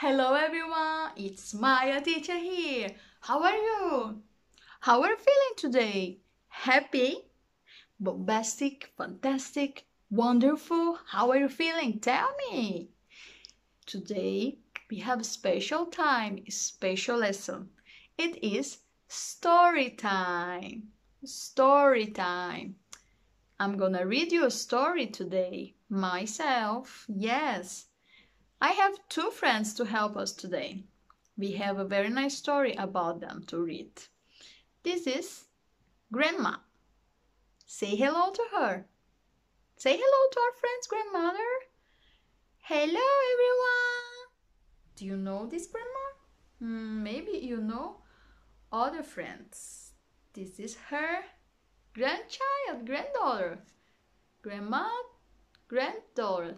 Hello everyone, it's Maya teacher here. How are you? How are you feeling today? Happy? Bombastic? Fantastic? Wonderful? How are you feeling? Tell me. Today we have a special time, a special lesson. It is story time. Story time. I'm gonna read you a story today. Myself, yes. I have two friends to help us today. We have a very nice story about them to read. This is Grandma. Say hello to her. Say hello to our friend's grandmother. Hello, everyone. Do you know this grandma? Maybe you know other friends. This is her granddaughter. Grandma, granddaughter.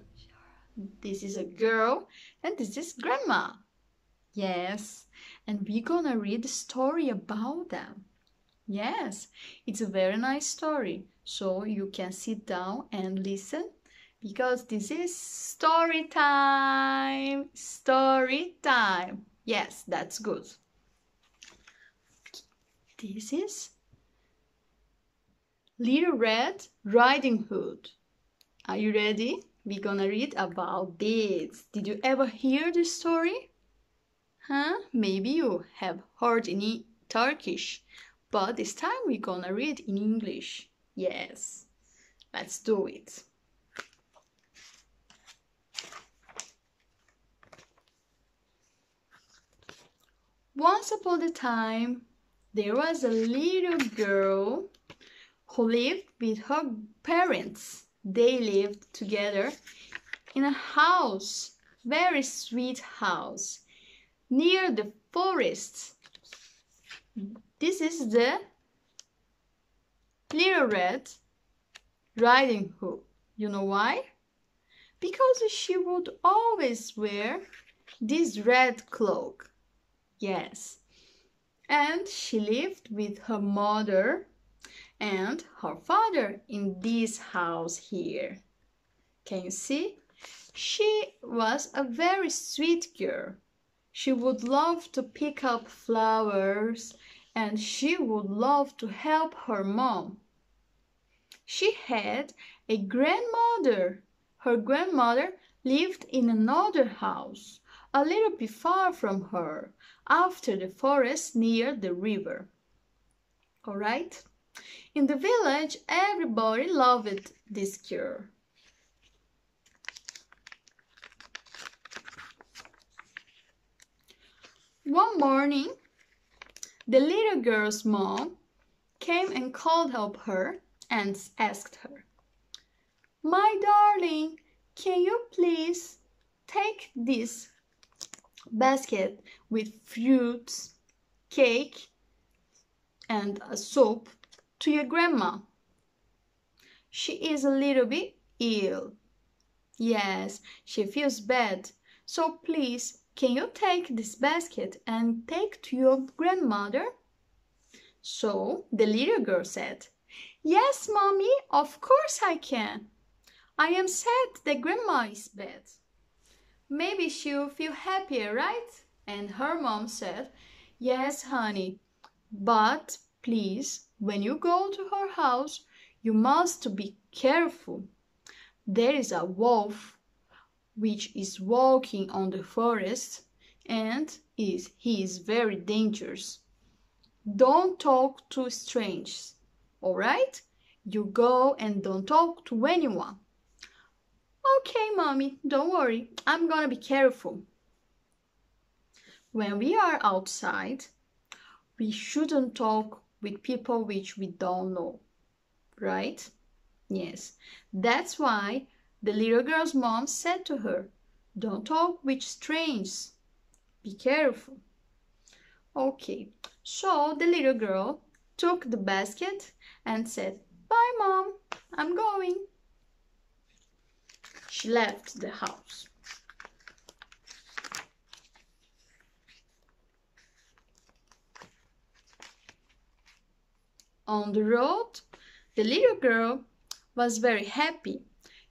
This is a girl and this is grandma. Yes, and we're gonna read a story about them. Yes, it's a very nice story, so you can sit down and listen because this is story time. Story time. Yes, that's good. This is Little Red Riding Hood. Are you ready? We're gonna read about this. Did you ever hear this story? Maybe you have heard in Turkish, but this time we're gonna read in English. Yes, let's do it. Once upon a time, there was a little girl who lived with her parents. They lived together in a house, very sweet house, near the forest. This is the Little Red Riding Hood. You know why? Because she would always wear this red cloak. Yes. And she lived with her mother and her father in this house here. Can you see? She was a very sweet girl. She would love to pick up flowers and she would love to help her mom. She had a grandmother. Her grandmother lived in another house, a little bit far from her, after the forest near the river. All right? In the village, everybody loved this girl. One morning, the little girl's mom came and called up her and asked her, "My darling, can you please take this basket with fruits, cake, and a soup to your grandma? She is a little bit ill. Yes, she feels bad. So please, can you take this basket and take to your grandmother?" So the little girl said, "Yes, Mommy, of course I can. I am sad that Grandma is bad. Maybe she'll feel happier, right?" And her mom said, "Yes, honey, but please, when you go to her house, you must be careful. There is a wolf which is walking on the forest and he is very dangerous. Don't talk to strangers, all right? You go and don't talk to anyone." "Okay, Mommy, don't worry. I'm gonna be careful." When we are outside, we shouldn't talk with people which we don't know, right? Yes, that's why the little girl's mom said to her, "Don't talk with strangers. Be careful." Okay, so the little girl took the basket and said, "Bye, Mom, I'm going." She left the house. On the road, the little girl was very happy.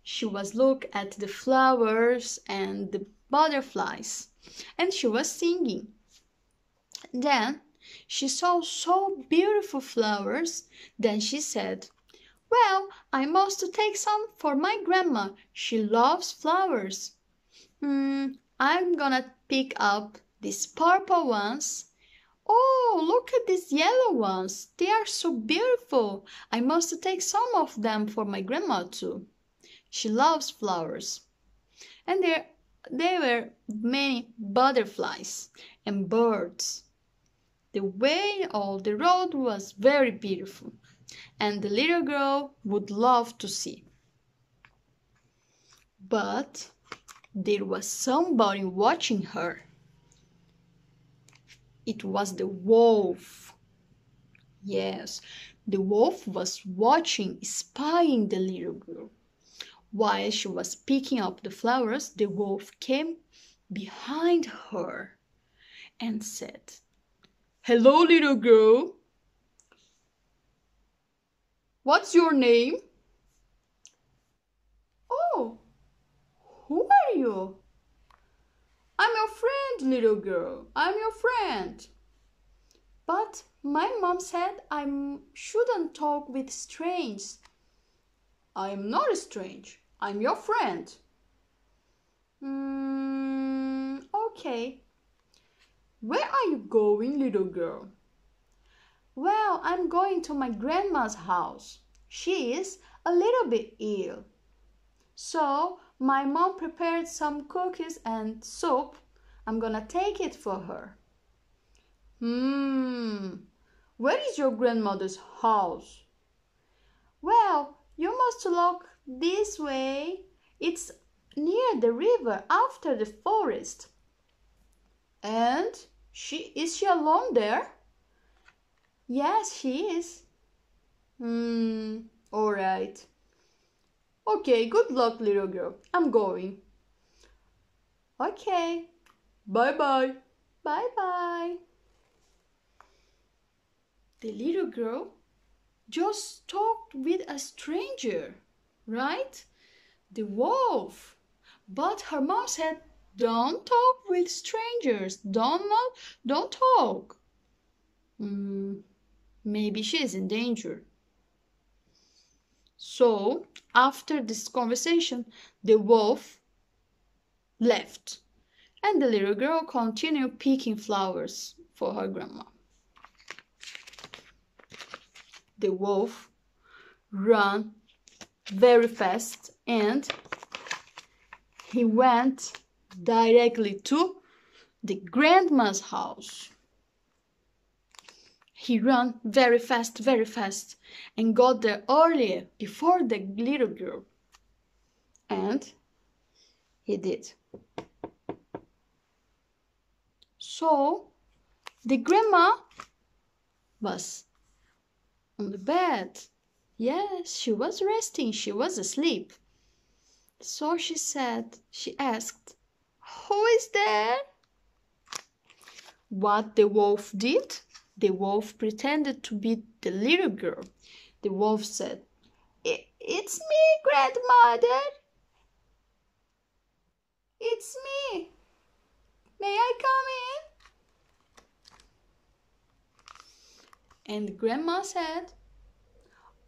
She was looking at the flowers and the butterflies, and she was singing. Then she saw so beautiful flowers. Then she said, "Well, I must take some for my grandma. She loves flowers. I'm gonna pick up these purple ones. Oh, look at these yellow ones. They are so beautiful. I must take some of them for my grandma too. She loves flowers." And there were many butterflies and birds. The way on the road was very beautiful, and the little girl would love to see. But there was somebody watching her. It was the wolf. Yes, the wolf was watching, spying the little girl. While she was picking up the flowers, the wolf came behind her and said, "Hello, little girl. What's your name?" "Oh, who are you?" "I'm your friend, little girl. I'm your friend." "But my mom said I shouldn't talk with strangers." "I'm not a stranger. I'm your friend." Okay. Where are you going, little girl?" "Well, I'm going to my grandma's house. She is a little bit ill. So my mom prepared some cookies and soup. I'm gonna take it for her." Where is your grandmother's house?" "Well, you must look this way. It's near the river after the forest." "And is she alone there?" "Yes, she is." All right. Okay, good luck, little girl. I'm going." Okay. Bye-bye. Bye-bye. The little girl just talked with a stranger, right? The wolf. But her mom said, "Don't talk with strangers. Don't talk." Maybe she is in danger. So, after this conversation, the wolf left, and the little girl continued picking flowers for her grandma. The wolf ran very fast, and he went directly to the grandma's house. He ran very fast, and got there earlier before the little girl. And he did. So the grandma was on the bed. Yes, she was resting. She was asleep. So she asked, "Who is there?" What the wolf did? The wolf pretended to be the little girl. The wolf said, "It's me, grandmother. It's me. May I come in?" And grandma said,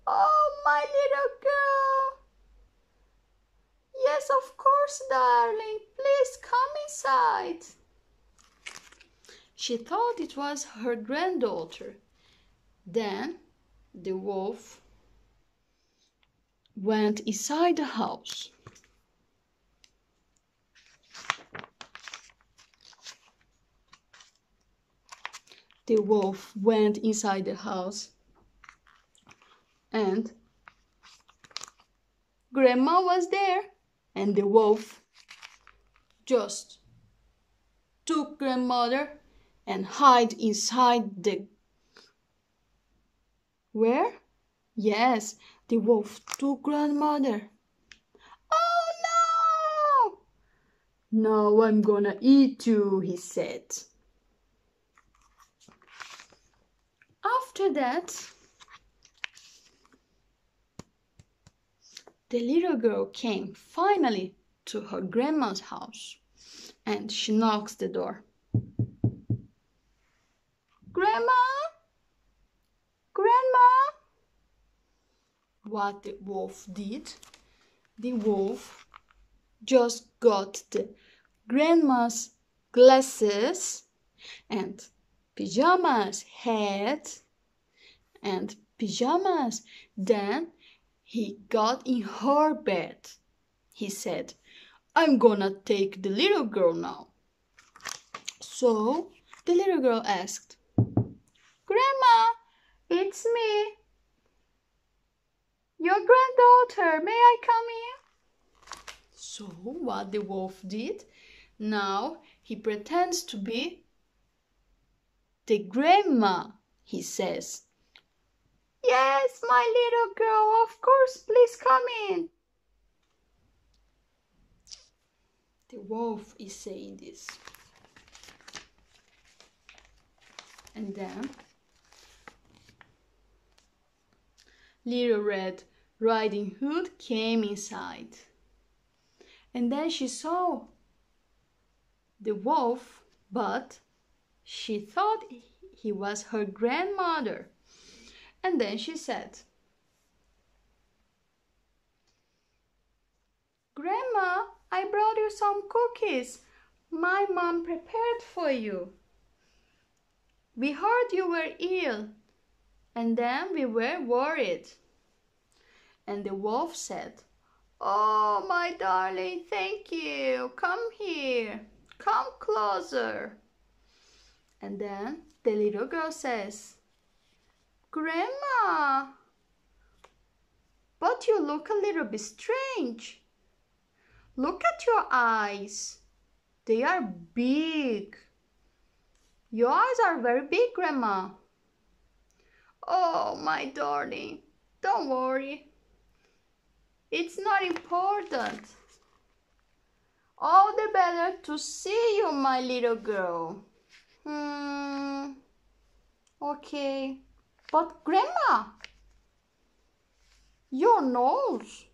"Oh, my little girl. Yes, of course, darling. Please come inside." She thought it was her granddaughter. Then the wolf went inside the house. The wolf went inside the house, and grandma was there, and the wolf just took grandmother and hid inside the... Where? Yes, the wolf took grandmother. "Oh no! Now I'm gonna eat you," he said. After that, the little girl came finally to her grandma's house. and she knocks the door. Grandma? Grandma? What the wolf did? The wolf just got the grandma's glasses and pajamas hat and pajamas. Then he got in her bed. He said, I'm gonna take the little girl now. So the little girl asked, Grandma, it's me, your granddaughter. May I come in? So what the wolf did? Now he pretends to be the grandma. He says, Yes, my little girl, of course, please come in. The wolf is saying this. And then Little Red Riding Hood came inside. And then she saw the wolf, but she thought he was her grandmother. And then she said, Grandma, I brought you some cookies my mom prepared for you. We heard you were ill, and then we were worried. And the wolf said, Oh, my darling, thank you. Come here. Come closer. And then the little girl says, Grandma, but you look a little bit strange. Look at your eyes. They are big. Your eyes are very big, Grandma. Oh, my darling, don't worry. It's not important. All the better to see you, my little girl. Okay. But Grandma, your nose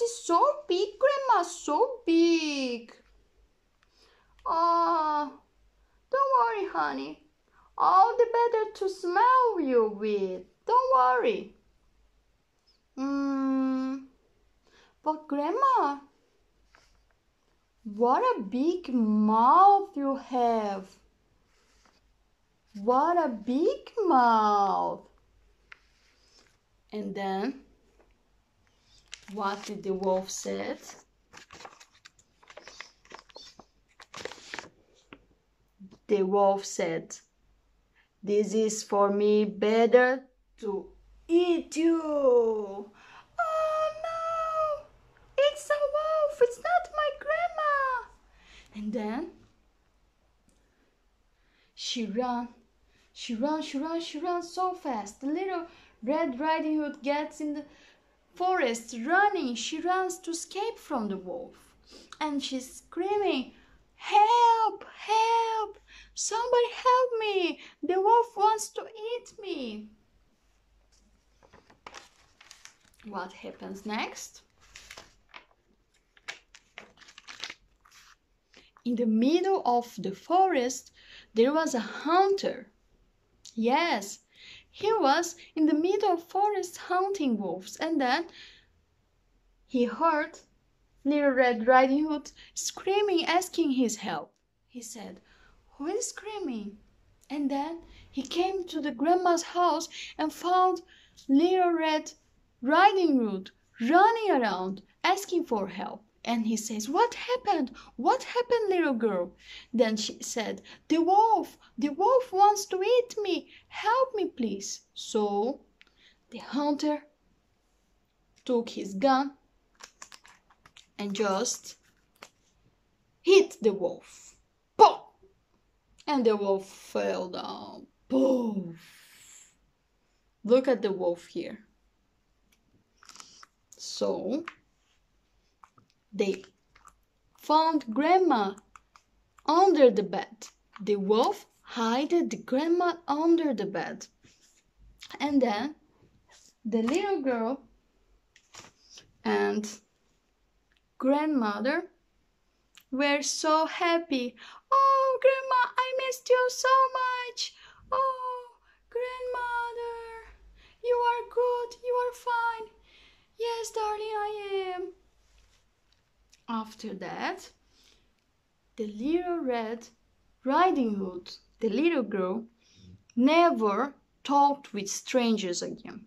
is so big, Grandma, so big. Don't worry, honey. All the better to smell you with. Don't worry. But Grandma, what a big mouth you have. What a big mouth. And then, what did the wolf say? The wolf said, This is for me better to eat you. Oh no, it's a wolf, it's not my grandma. And then she ran so fast. The little Red Riding Hood gets in the forest running. She runs to escape from the wolf. And she's screaming, Help! Help! Somebody help me! The wolf wants to eat me! What happens next? In the middle of the forest, there was a hunter. Yes, he was in the middle of forest hunting wolves, and then he heard Little Red Riding Hood screaming, asking his help. He said, Who is screaming? And then he came to the grandma's house and found Little Red Riding Hood running around, asking for help. And he says, What happened? What happened, little girl? Then she said, The wolf wants to eat me. Help me, please. So the hunter took his gun and just hit the wolf. Boom! And the wolf fell down. Boom! Look at the wolf here. So they found Grandma under the bed. The wolf hid the grandma under the bed. And then the little girl and grandmother were so happy. Oh, Grandma, I missed you so much. Oh, Grandmother, you are good, you are fine. Yes, darling, I am. After that, the little Red Riding Hood, the little girl, never talked with strangers again.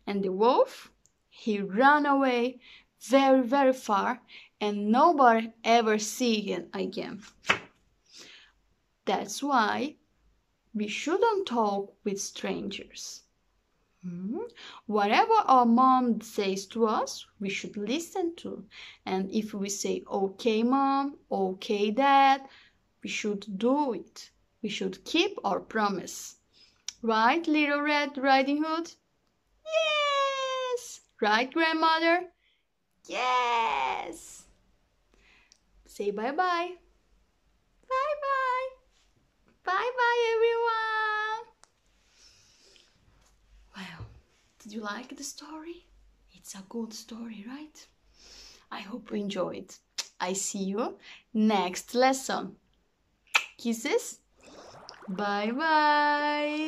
And the wolf, he ran away very, very far, and nobody ever see him again. That's why we shouldn't talk with strangers. Whatever our mom says to us, we should listen to. And if we say, okay, mom, okay, dad, we should do it. We should keep our promise. Right, Little Red Riding Hood? Yes! Right, Grandmother? Yes! Say bye-bye. Bye-bye. Bye-bye, everyone. Well, did you like the story? It's a good story, right? I hope you enjoyed. I see you next lesson. Kisses. Bye-bye.